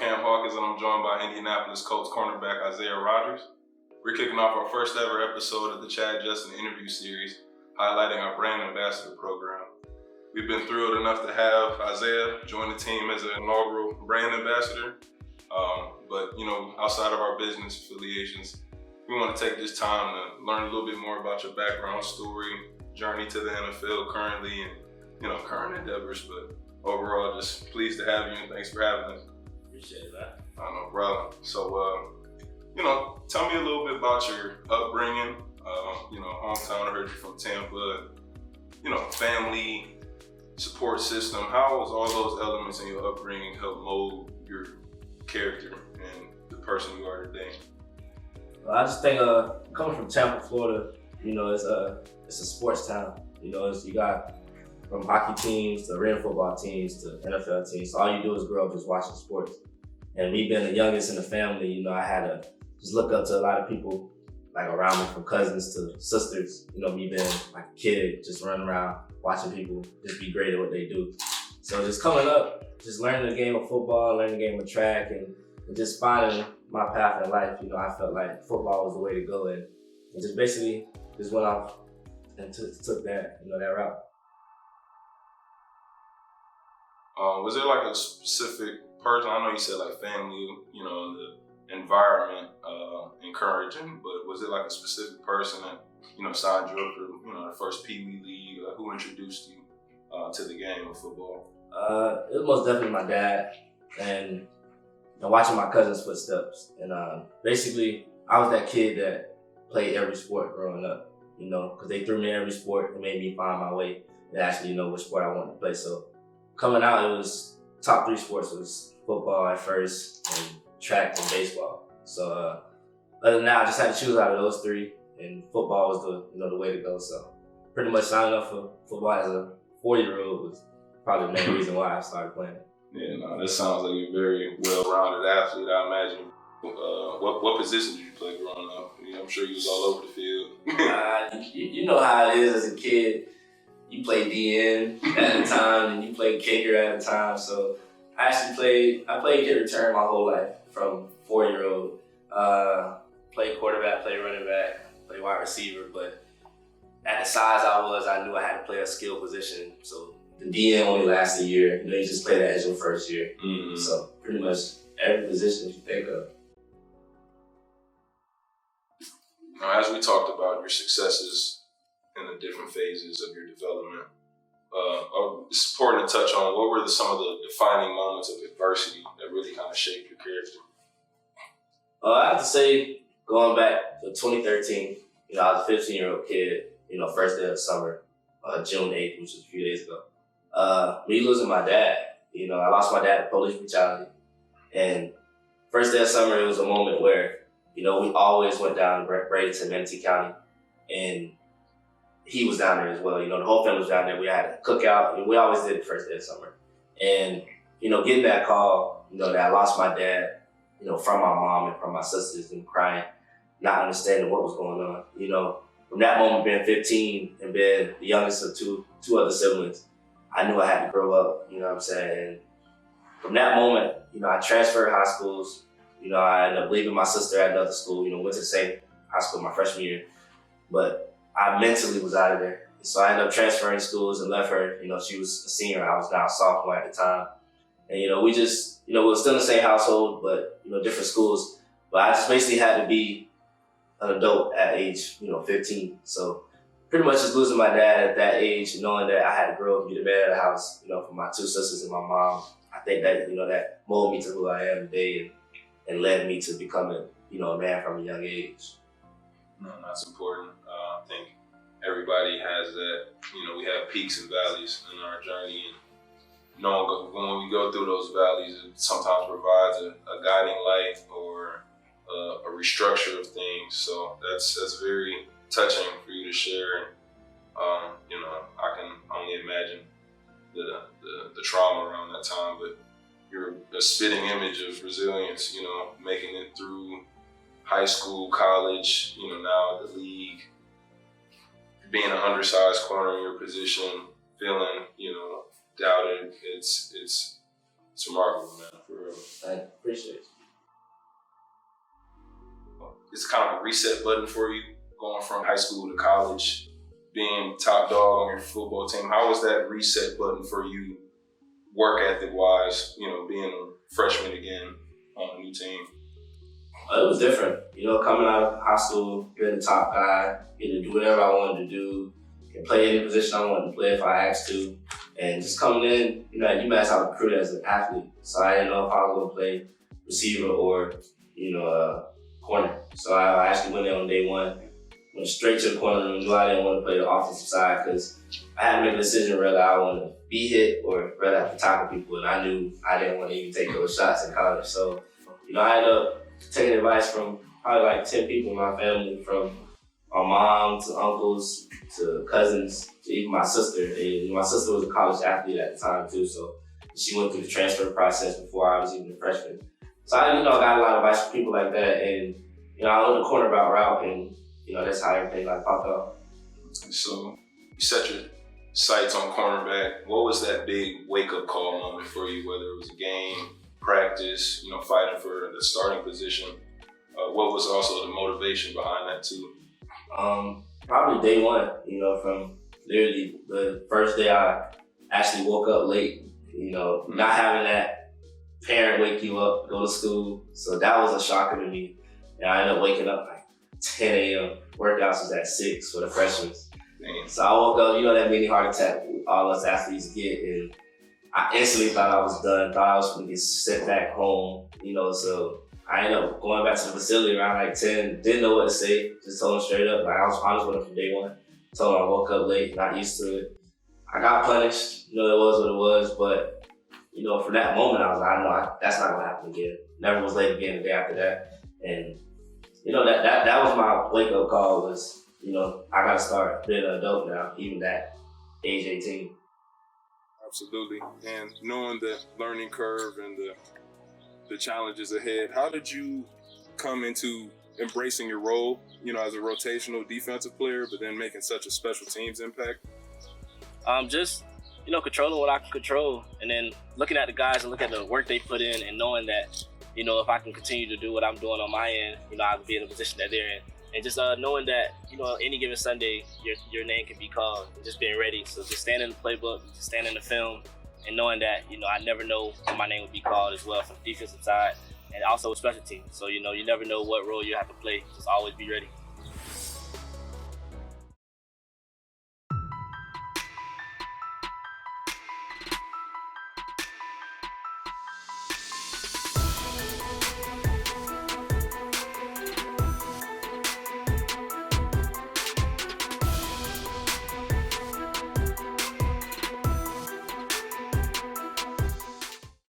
Cam Hawkins, and I'm joined by Indianapolis Colts cornerback Isaiah Rodgers. We're kicking off our first ever episode of the Chad Justin interview series, highlighting our brand ambassador program. We've been thrilled enough to have Isaiah join the team as an inaugural brand ambassador. But outside of our business affiliations, we want to take this time to learn a little bit more about your background story, journey to the NFL currently, and current endeavors. But overall, just pleased to have you, and thanks for having us. Appreciate that. No problem. So, tell me a little bit about your upbringing. Hometown, I heard you from Tampa. Family, support system. How was all those elements in your upbringing help mold your character and the person you are today? Well, I just think coming from Tampa, Florida, it's a sports town. You got from hockey teams to arena football teams to NFL teams. So all you do is grow up just watching sports. And me being the youngest in the family, I had to just look up to a lot of people like around me, from cousins to sisters. Me being like a kid, just running around watching people just be great at what they do. So just coming up, just learning the game of football, learning the game of track, and just finding my path in life. I felt like football was the way to go, and just basically just went off and took that, that route. Was there like a specific person? I know you said like family, the environment encouraging, but was it like a specific person that signed you up for the first Pee Wee League? Who introduced you to the game of football? It was most definitely my dad, and watching my cousin's footsteps. And basically, I was that kid that played every sport growing up, because they threw me in every sport and made me find my way to actually know which sport I wanted to play. So coming out, it was top 3 sports. It was football at first, and track and baseball. So other than that, I just had to choose out of those 3, and football was the way to go. So pretty much signing up for football as a 40-year-old was probably the main reason why I started playing. Yeah, that sounds like you're a very well-rounded athlete. I imagine. What position did you play growing up? I'm sure you was all over the field. You know how it is as a kid. You play DN at a time, and you play kicker at a time. So I played kick return my whole life from 4-year-old. Played quarterback, played running back, played wide receiver. But at the size I was, I knew I had to play a skill position. So the DN only lasts a year. You just play that as your first year. Mm-hmm. So pretty much every position that you think of. Now, as we talked about your successes in the different phases of your development, it's important to touch on what were some of the defining moments of adversity that really kind of shaped your character? I have to say, going back to 2013, I was a 15-year-old kid, first day of summer, June 8th, which was a few days ago. Me losing my dad, I lost my dad to police brutality. And first day of summer, it was a moment where, we always went down to Bradenton, Manatee County, and he was down there as well. The whole family was down there. We had a cookout, and we always did it first day of summer. And, getting that call, that I lost my dad, from my mom and from my sisters, and crying, not understanding what was going on. From that moment, being 15 and being the youngest of two other siblings, I knew I had to grow up, you know what I'm saying? And from that moment, I transferred high schools. I ended up leaving my sister at another school, went to the same high school my freshman year. But I mentally was out of there. So I ended up transferring schools and left her. She was a senior. I was now a sophomore at the time. And, we just, we were still in the same household, but, different schools. But I just basically had to be an adult at age, 15. So pretty much just losing my dad at that age, knowing that I had to grow up and be the man of the house, for my 2 sisters and my mom. I think that, that molded me to who I am today and led me to becoming, a man from a young age. No, that's important. I think everybody has that. We have peaks and valleys in our journey, and when we go through those valleys, it sometimes provides a guiding light or a restructure of things. So that's very touching for you to share. And I can only imagine the trauma around that time, but you're a spitting image of resilience. Making it through high school, college, now the league, being an undersized corner in your position, feeling, doubted. It's It's remarkable, man, for real. I appreciate it. It's kind of a reset button for you, going from high school to college, being top dog on your football team. How was that reset button for you, work ethic wise, being a freshman again on a new team? It was different. Coming out of high school, being the top guy, getting to do whatever I wanted to do, can play any position I wanted to play if I asked to. And just coming in, at UMass, I was recruited as an athlete. So I didn't know if I was going to play receiver or, corner. So I actually went in on day one, went straight to the corner and knew I didn't want to play the offensive side because I had to make a decision whether I wanted to be hit or whether I have to tackle people. And I knew I didn't want to even take those shots in college. So, I ended up taking advice from probably like 10 people in my family, from my mom to uncles to cousins to even my sister. And my sister was a college athlete at the time too, so she went through the transfer process before I was even a freshman. So I, got a lot of advice from people like that, and I went the cornerback route, and that's how everything popped up. So you set your sights on cornerback. What was that big wake-up call moment for you? Whether it was a game, practice, fighting for the starting position. What was also the motivation behind that too? Probably day one. From literally the first day I actually woke up late. Not having that parent wake you up, go to school. So that was a shocker to me. And I ended up waking up 10 a.m. Workouts was at 6 for the freshmen. Damn. So I woke up, that mini heart attack all us athletes get, and I instantly thought I was done, thought I was gonna get sent back home, so I ended up going back to the facility around 10, didn't know what to say, just told them straight up, I was honest with them from day one. Told them I woke up late, not used to it. I got punished, it was what it was, but from that moment I was like, I know that's not gonna happen again. Never was late again the day after that. And that was my wake up call was, I gotta start being an adult now, even at age 18. Absolutely. And knowing the learning curve and the challenges ahead, how did you come into embracing your role, as a rotational defensive player, but then making such a special teams impact? Just, controlling what I can control, and then looking at the guys and looking at the work they put in, and knowing that, if I can continue to do what I'm doing on my end, I'll be in the position that they're in. And just knowing that, any given Sunday, your name can be called, and just being ready. So just stand in the playbook, just stand in the film, and knowing that, I never know when my name will be called as well from the defensive side, and also with special teams. So, you never know what role you have to play. Just always be ready.